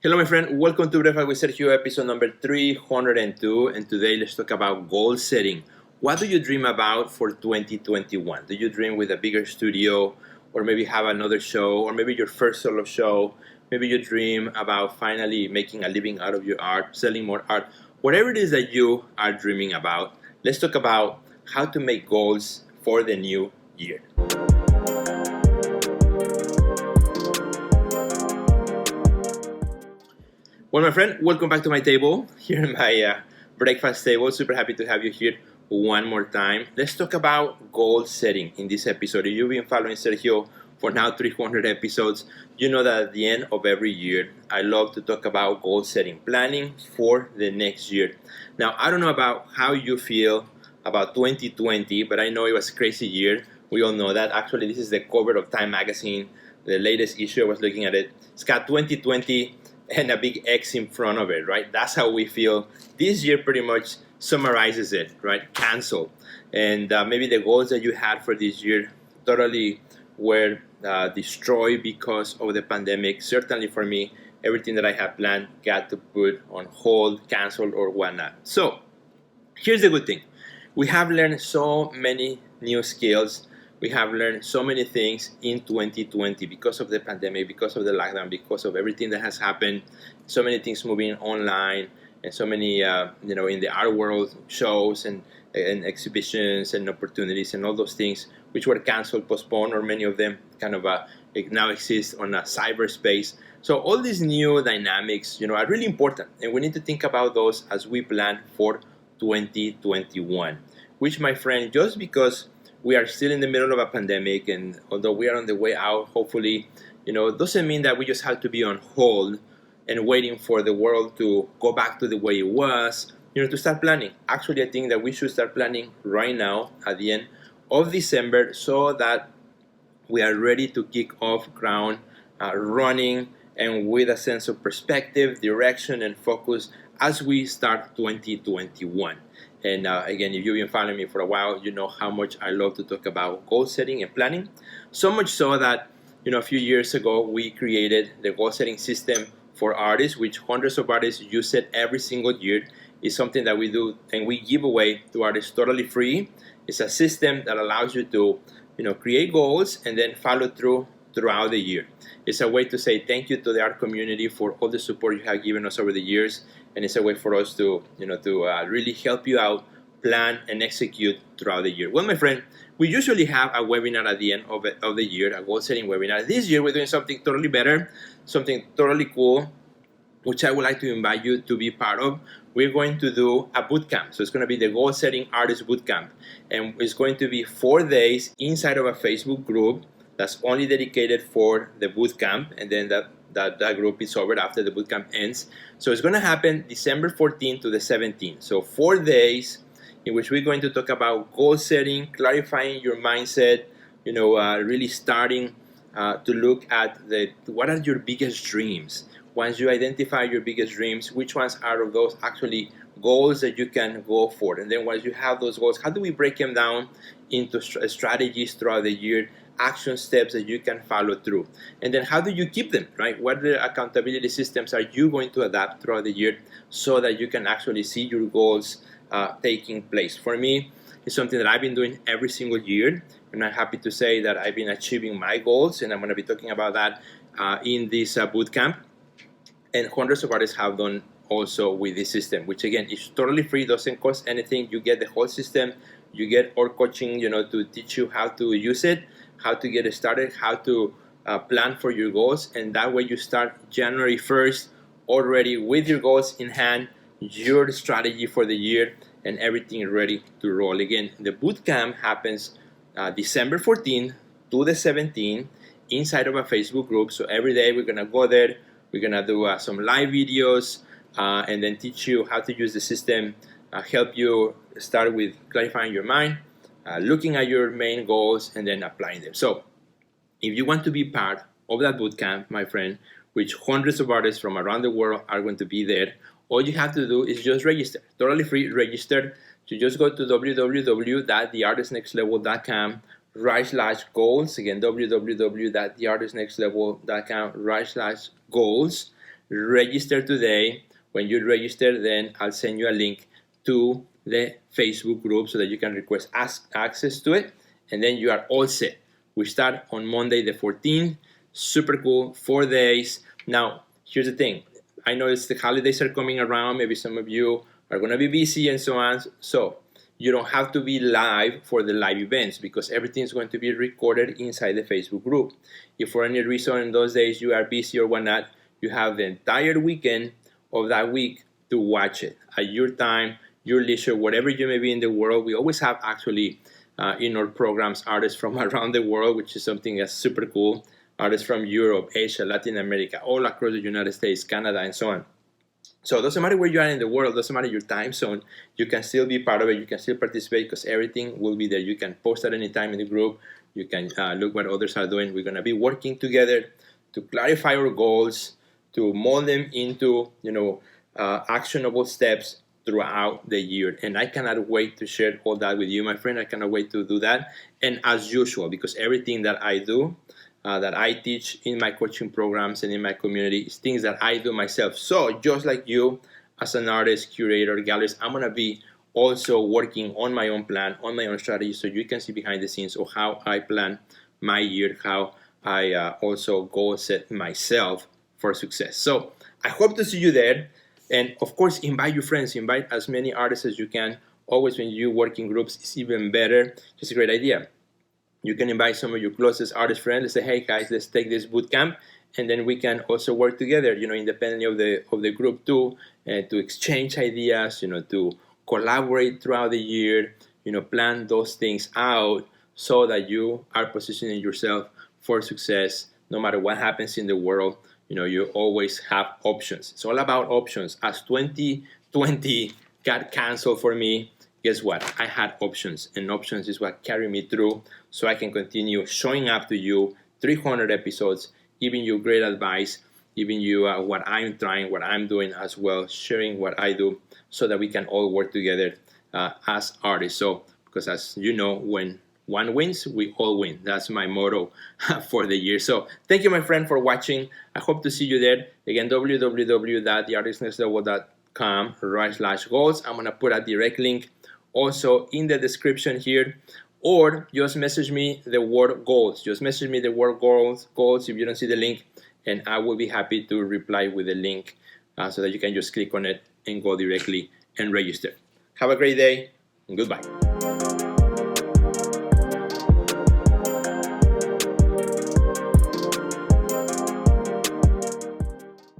Hello, my friend. Welcome to Breakfast with Sergio, episode number 302. And today, let's talk about goal setting. What do you dream about for 2021? Do you dream with a bigger studio, or maybe have another show, or maybe your first solo show? Maybe you dream about finally making a living out of your art, selling more art. Whatever it is that you are dreaming about, let's talk about how to make goals for the new year. Well, my friend, welcome back to my table, here in my breakfast table. Super happy to have you here one more time. Let's talk about goal setting in this episode. If you've been following Sergio for now 300 episodes, you know that at the end of every year, I love to talk about goal setting, planning for the next year. Now, I don't know about how you feel about 2020, but I know it was a crazy year. We all know that. Actually, this is the cover of Time magazine, the latest issue. I was looking at it. It's got 2020 and a big X in front of it, right? That's how we feel. This year pretty much summarizes it, right? Cancel. And maybe the goals that you had for this year totally were destroyed because of the pandemic. Certainly for me, everything that I had planned got to put on hold, canceled, or whatnot. So here's the good thing. We have learned so many new skills. We have learned so many things in 2020 because of the pandemic, because of the lockdown, because of everything that has happened. So many things moving online, and so many, in the art world, shows and exhibitions and opportunities and all those things which were canceled, postponed, or many of them kind of now exist on a cyberspace. So all these new dynamics, are really important, and we need to think about those as we plan for 2021. Which, my friend, just because we are still in the middle of a pandemic, and although we are on the way out, hopefully, doesn't mean that we just have to be on hold and waiting for the world to go back to the way it was, to start planning. Actually, I think that we should start planning right now at the end of December so that we are ready to kick off ground running and with a sense of perspective, direction, and focus as we start 2021. And again, if you've been following me for a while, you know how much I love to talk about goal setting and planning. So much so that, a few years ago, we created the goal setting system for artists, which hundreds of artists use it every single year. It's something that we do and we give away to artists totally free. It's a system that allows you to, create goals and then follow through throughout the year. It's a way to say thank you to the art community for all the support you have given us over the years, and it's a way for us to, really help you out, plan and execute throughout the year. Well, my friend, we usually have a webinar at the end of the year, a goal-setting webinar. This year, we're doing something totally better, something totally cool, which I would like to invite you to be part of. We're going to do a bootcamp. So it's going to be the Goal Setting Artist Bootcamp. And it's going to be 4 days inside of a Facebook group that's only dedicated for the bootcamp, and then that group is over after the bootcamp ends. So it's going to happen December 14th to the 17th. So 4 days in which we're going to talk about goal setting, clarifying your mindset, really starting to look at what are your biggest dreams. Once you identify your biggest dreams, which ones out of those actually goals that you can go for? And then once you have those goals, how do we break them down into strategies throughout the year, action steps that you can follow through? And then how do you keep them, right? What accountability systems are you going to adapt throughout the year so that you can actually see your goals taking place? For me, it's something that I've been doing every single year, and I'm happy to say that I've been achieving my goals, and I'm going to be talking about that in this bootcamp. And hundreds of artists have done also with this system, which again is totally free, doesn't cost anything. You get the whole system, you get our coaching, to teach you how to use it, how to get started, how to plan for your goals, and that way you start January 1st already with your goals in hand, your strategy for the year, and everything ready to roll. Again, the bootcamp happens December 14th to the 17th inside of a Facebook group. So every day we're gonna go there. We're gonna do some live videos and then teach you how to use the system, help you start with clarifying your mind, looking at your main goals, and then applying them. So if you want to be part of that bootcamp, my friend, which hundreds of artists from around the world are going to be there, all you have to do is just register. Totally free, register. So just go to www.theartistnextlevel.com/goals. Again, www.theartistnextlevel.com/goals. register today. When you register, then I'll send you a link to the Facebook group so that you can request access to it, and then you are all set. We start on Monday the 14th. Super cool, 4 days. Now, here's the thing. I know the holidays are coming around. Maybe some of you are going to be busy and so on. So you don't have to be live for the live events because everything is going to be recorded inside the Facebook group. If for any reason in those days you are busy or whatnot, you have the entire weekend of that week to watch it at your time, your leisure, whatever you may be in the world. We always have actually in our programs artists from around the world, which is something that's super cool. Artists from Europe, Asia, Latin America, all across the United States, Canada, and so on. So it doesn't matter where you are in the world, doesn't matter your time zone, you can still be part of it, you can still participate because everything will be there. You can post at any time in the group, you can look what others are doing. We're going to be working together to clarify our goals, to mold them into actionable steps throughout the year. And I cannot wait to share all that with you, my friend. I cannot wait to do that. And as usual, because everything that I do, that I teach in my coaching programs and in my community is things that I do myself. So just like you, as an artist, curator, gallerist, I'm going to be also working on my own plan, on my own strategy, so you can see behind the scenes of how I plan my year, how I also goal set myself for success. So I hope to see you there. And of course, invite your friends, invite as many artists as you can. Always when you work in groups, it's even better. Just a great idea. You can invite some of your closest artist friends and say, hey guys, let's take this boot camp, and then we can also work together, independently of the group too, to exchange ideas, to collaborate throughout the year, plan those things out so that you are positioning yourself for success no matter what happens in the world. You always have options. It's all about options. As 2020 got canceled for me, guess what? I had options, and options is what carried me through so I can continue showing up to you 300 episodes, giving you great advice, giving you what I'm trying, what I'm doing as well, sharing what I do so that we can all work together as artists. So, because as you know, when one wins, we all win. That's my motto for the year. So thank you, my friend, for watching. I hope to see you there. Again, www.theartistnextlevel.com/goals. I'm going to put a direct link also in the description here, or just message me the word goals. Just message me the word goals if you don't see the link, and I will be happy to reply with the link so that you can just click on it and go directly and register. Have a great day, and goodbye.